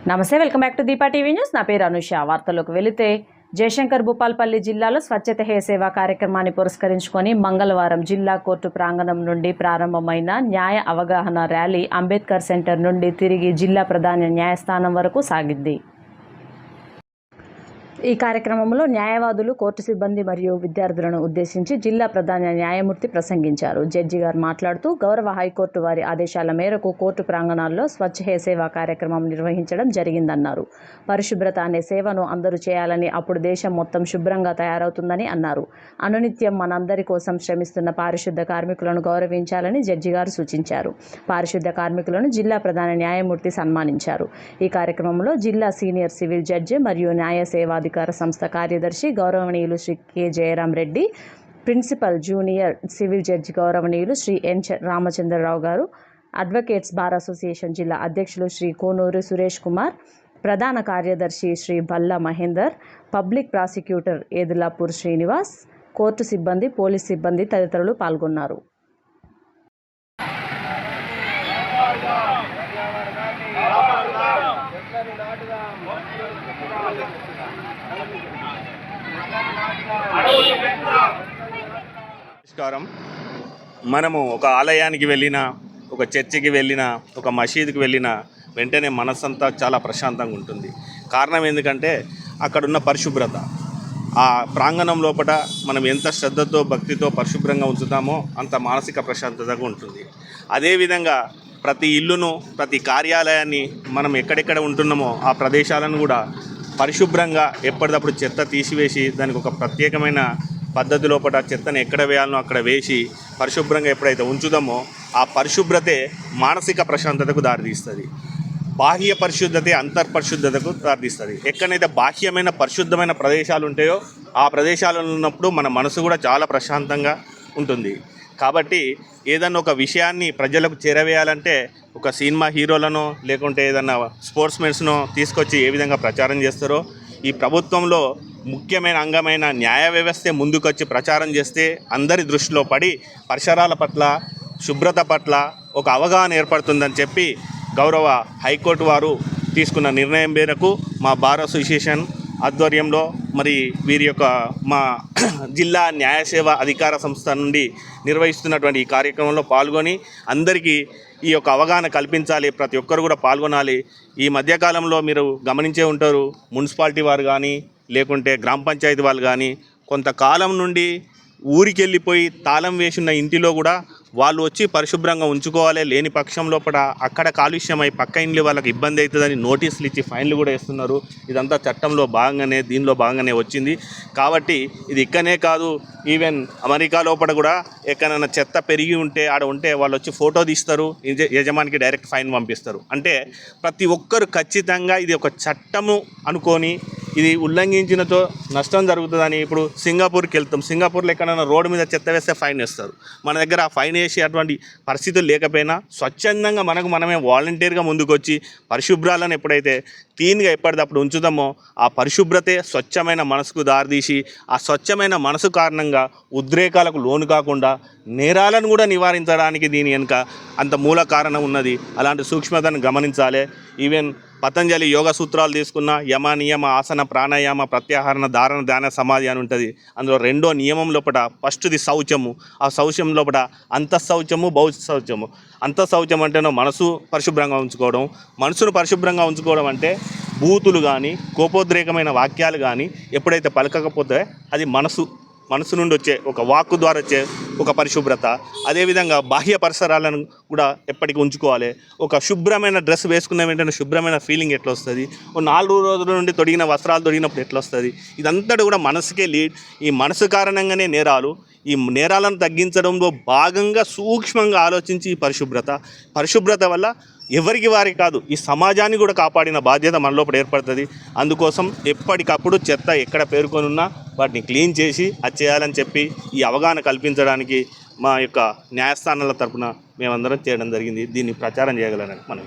నమస్తే, welcome back to Deepa TV news. నా పేరు అనుష. వార్తల్లోకి వెళితే జయశంకర్ భూపాల్పల్లి జిల్లాలో స్వచ్ఛత హే సేవ కార్యక్రమాన్ని పురస్కరించుకొని మంగళవారం జిల్లా కోర్టు ప్రాంగణం నుండి ప్రారంభమైన న్యాయ అవగాహన ర్యాలీ అంబేద్కర్ సెంటర్ నుండి తిరిగి జిల్లా ప్రధాన న్యాయస్థానం వరకు సాగింది. ఈ కార్యక్రమంలో న్యాయవాదులు, కోర్టు సిబ్బంది మరియు విద్యార్థులను ఉద్దేశించి జిల్లా ప్రధాన న్యాయమూర్తి ప్రసంగించారు. జడ్జి గారు మాట్లాడుతూ గౌరవ హైకోర్టు వారి ఆదేశాల మేరకు కోర్టు ప్రాంగణాల్లో స్వచ్ఛ హే సేవ కార్యక్రమం నిర్వహించడం జరిగిందన్నారు. పరిశుభ్రత అనే సేవను అందరూ చేయాలని, అప్పుడు దేశం మొత్తం శుభ్రంగా తయారవుతుందని అన్నారు. అనునిత్యం మనందరి కోసం శ్రమిస్తున్న పారిశుద్ధ కార్మికులను గౌరవించాలని జడ్జి గారు సూచించారు. పారిశుద్ధ కార్మికులను జిల్లా ప్రధాన న్యాయమూర్తి సన్మానించారు. ఈ కార్యక్రమంలో జిల్లా సీనియర్ సివిల్ జడ్జి మరియు న్యాయ సేవాధికార సంస్థ కార్యదర్శి గౌరవనీయులు Shri K Jayaram Reddy, principal junior civil judge గౌరవనీయులు శ్రీ ఎన్ రామచంద్రరావు గారు, అడ్వకేట్స్ బార్ అసోసియేషన్ జిల్లా అధ్యక్షులు శ్రీ కోనూరు సురేష్ కుమార్, ప్రధాన కార్యదర్శి Shri Balla Mahender, public prosecutor Edulapur Srinivas, court సిబ్బంది, పోలీస్ సిబ్బంది తదితరులు పాల్గొన్నారు. నమస్కారం. మనము ఒక ఆలయానికి వెళ్ళినా, ఒక చర్చికి వెళ్ళినా, ఒక మసీదుకి వెళ్ళినా వెంటనే మనసంతా చాలా ప్రశాంతంగా ఉంటుంది. కారణం ఎందుకంటే అక్కడున్న పరిశుభ్రత. ఆ ప్రాంగణం లోపల మనం ఎంత శ్రద్ధతో, భక్తితో పరిశుభ్రంగా ఉంచుతామో అంత మానసిక ప్రశాంతతగా ఉంటుంది. అదేవిధంగా ప్రతి ఇల్లును, ప్రతి కార్యాలయాన్ని మనం ఎక్కడెక్కడ ఉంటున్నామో ఆ ప్రదేశాలను కూడా పరిశుభ్రంగా ఎప్పటికప్పుడు చెత్త తీసివేసి దానికి ఒక ప్రత్యేకమైన పద్ధతి లోపల చెత్తను ఎక్కడ వేయాలనో అక్కడ వేసి పరిశుభ్రంగా ఎప్పుడైతే ఉంచుదామో ఆ పరిశుభ్రతే మానసిక ప్రశాంతతకు దారితీస్తుంది. బాహ్య పరిశుద్ధతే అంతర్పరిశుద్ధతకు దారితీస్తుంది. ఎక్కడైతే బాహ్యమైన పరిశుద్ధమైన ప్రదేశాలు ఉంటాయో ఆ ప్రదేశాలలో ఉన్నప్పుడు మన మనసు కూడా చాలా ప్రశాంతంగా ఉంటుంది. కాబట్టి ఏదన్నా ఒక విషయాన్ని ప్రజలకు చేరవేయాలంటే ఒక సినిమా హీరోలను లేకుంటే ఏదన్నా స్పోర్ట్స్మెన్స్ను తీసుకొచ్చి ఏ విధంగా ప్రచారం చేస్తారో ఈ ప్రభుత్వంలో ముఖ్యమైన అంగమైన న్యాయ వ్యవస్థే ముందుకొచ్చి ప్రచారం చేస్తే అందరి దృష్టిలో పడి పరిసరాల పట్ల, శుభ్రత పట్ల ఒక అవగాహన ఏర్పడుతుందని చెప్పి గౌరవ హైకోర్టు వారు తీసుకున్న నిర్ణయం మేరకు మా బార్ అసోసియేషన్ ఆధ్వర్యంలో మరి వీరి యొక్క మా జిల్లా న్యాయసేవ అధికార సంస్థ నుండి నిర్వహిస్తున్నటువంటి ఈ కార్యక్రమంలో పాల్గొని అందరికీ ఈ యొక్క అవగాహన కల్పించాలి. ప్రతి ఒక్కరు కూడా పాల్గొనాలి. ఈ మధ్యకాలంలో మీరు గమనించే ఉంటారు, మున్సిపాలిటీ వారు కానీ లేకుంటే గ్రామ పంచాయతీ వాళ్ళు కానీ కొంతకాలం నుండి ఊరికి వెళ్ళిపోయి తాళం వేసిన ఇంటిలో కూడా వాళ్ళు వచ్చి పరిశుభ్రంగా ఉంచుకోవాలి. లేని పక్షం లోపల అక్కడ కాలుష్యమై పక్క ఇండ్లు వాళ్ళకి ఇబ్బంది అవుతుందని నోటీసులు ఇచ్చి ఫైన్లు కూడా వేస్తున్నారు. ఇదంతా చట్టంలో భాగంగానే, దీనిలో భాగంగానే వచ్చింది. కాబట్టి ఇది ఇక్కడనే కాదు, ఈవెన్ అమెరికా లోపల కూడా ఎక్కడైనా చెత్త పెరిగి ఉంటే ఆడ ఉంటే వాళ్ళు వచ్చి ఫోటో తీస్తారు, యజమానికి డైరెక్ట్ ఫైన్ పంపిస్తారు. అంటే ప్రతి ఒక్కరు ఖచ్చితంగా ఇది ఒక చట్టము అనుకొని ఇది ఉల్లంఘించినతో నష్టం జరుగుతుందని ఇప్పుడు సింగపూర్కి వెళ్తాం. సింగపూర్లో ఎక్కడైనా రోడ్డు మీద చెత్త వేస్తే ఫైన్ వేస్తారు. మన దగ్గర ఆ ఫైన్ వేసి అటువంటి పరిస్థితులు లేకపోయినా స్వచ్ఛందంగా మనమే వాలంటీర్గా ముందుకు వచ్చి పరిశుభ్రాలను ఎప్పుడైతే క్లీన్గా ఎప్పటికప్పుడు ఉంచుతామో ఆ పరిశుభ్రతే స్వచ్ఛమైన మనసుకు దారితీసి ఆ స్వచ్ఛమైన మనసు కారణంగా ఉద్రేకాలకు లోను కాకుండా నేరాలను కూడా నివారించడానికి దీని వెనుక అంత మూల కారణం ఉన్నది. అలాంటి సూక్ష్మతను గమనించాలి. ఈవెన్ పతంజలి యోగ సూత్రాలు తీసుకున్న యమ, నియమ, ఆసన, ప్రాణాయామ, ప్రత్యాహరణ, ధారణ, ధ్యాన, సమాధి అని ఉంటుంది. అందులో రెండో నియమం లోపల ఫస్ట్ది శౌచము. ఆ శౌచం లోపల అంతఃశౌచము, బౌద్ధ శౌచము. అంతఃశౌచం అంటేనో మనసు పరిశుభ్రంగా ఉంచుకోవడం. మనసును పరిశుభ్రంగా ఉంచుకోవడం అంటే బూతులు కానీ కోపోద్రేకమైన వాక్యాలు కానీ ఎప్పుడైతే పలకకపోతే అది మనసు నుండి వచ్చే ఒక వాక్కు ద్వారా వచ్చే ఒక పరిశుభ్రత. అదేవిధంగా బాహ్య పరిసరాలను కూడా ఎప్పటికీ ఉంచుకోవాలి. ఒక శుభ్రమైన డ్రెస్ వేసుకున్న వెంటనే శుభ్రమైన ఫీలింగ్ ఎట్లా వస్తుంది, 4 రోజుల నుండి తొడిగిన వస్త్రాలు తొడిగినప్పుడు ఎట్లా వస్తుంది, ఇదంతా కూడా మనసుకే లీడ్. ఈ మనసు కారణంగానే నేరాలు. ఈ నేరాలను తగ్గించడంలో భాగంగా సూక్ష్మంగా ఆలోచించి ఈ పరిశుభ్రత వల్ల ఎవరికి వారికి కాదు ఈ సమాజాన్ని కూడా కాపాడిన బాధ్యత మన లోపల ఏర్పడుతుంది. అందుకోసం ఎప్పటికప్పుడు చెత్త ఎక్కడ పేరుకొని ఉన్నా వాటిని క్లీన్ చేసి అది చేయాలని చెప్పి ఈ అవగాహన కల్పించడానికి మా యొక్క న్యాయస్థానాల తరపున మేమందరం చేయడం జరిగింది. దీన్ని ప్రచారం చేయగలరని మనం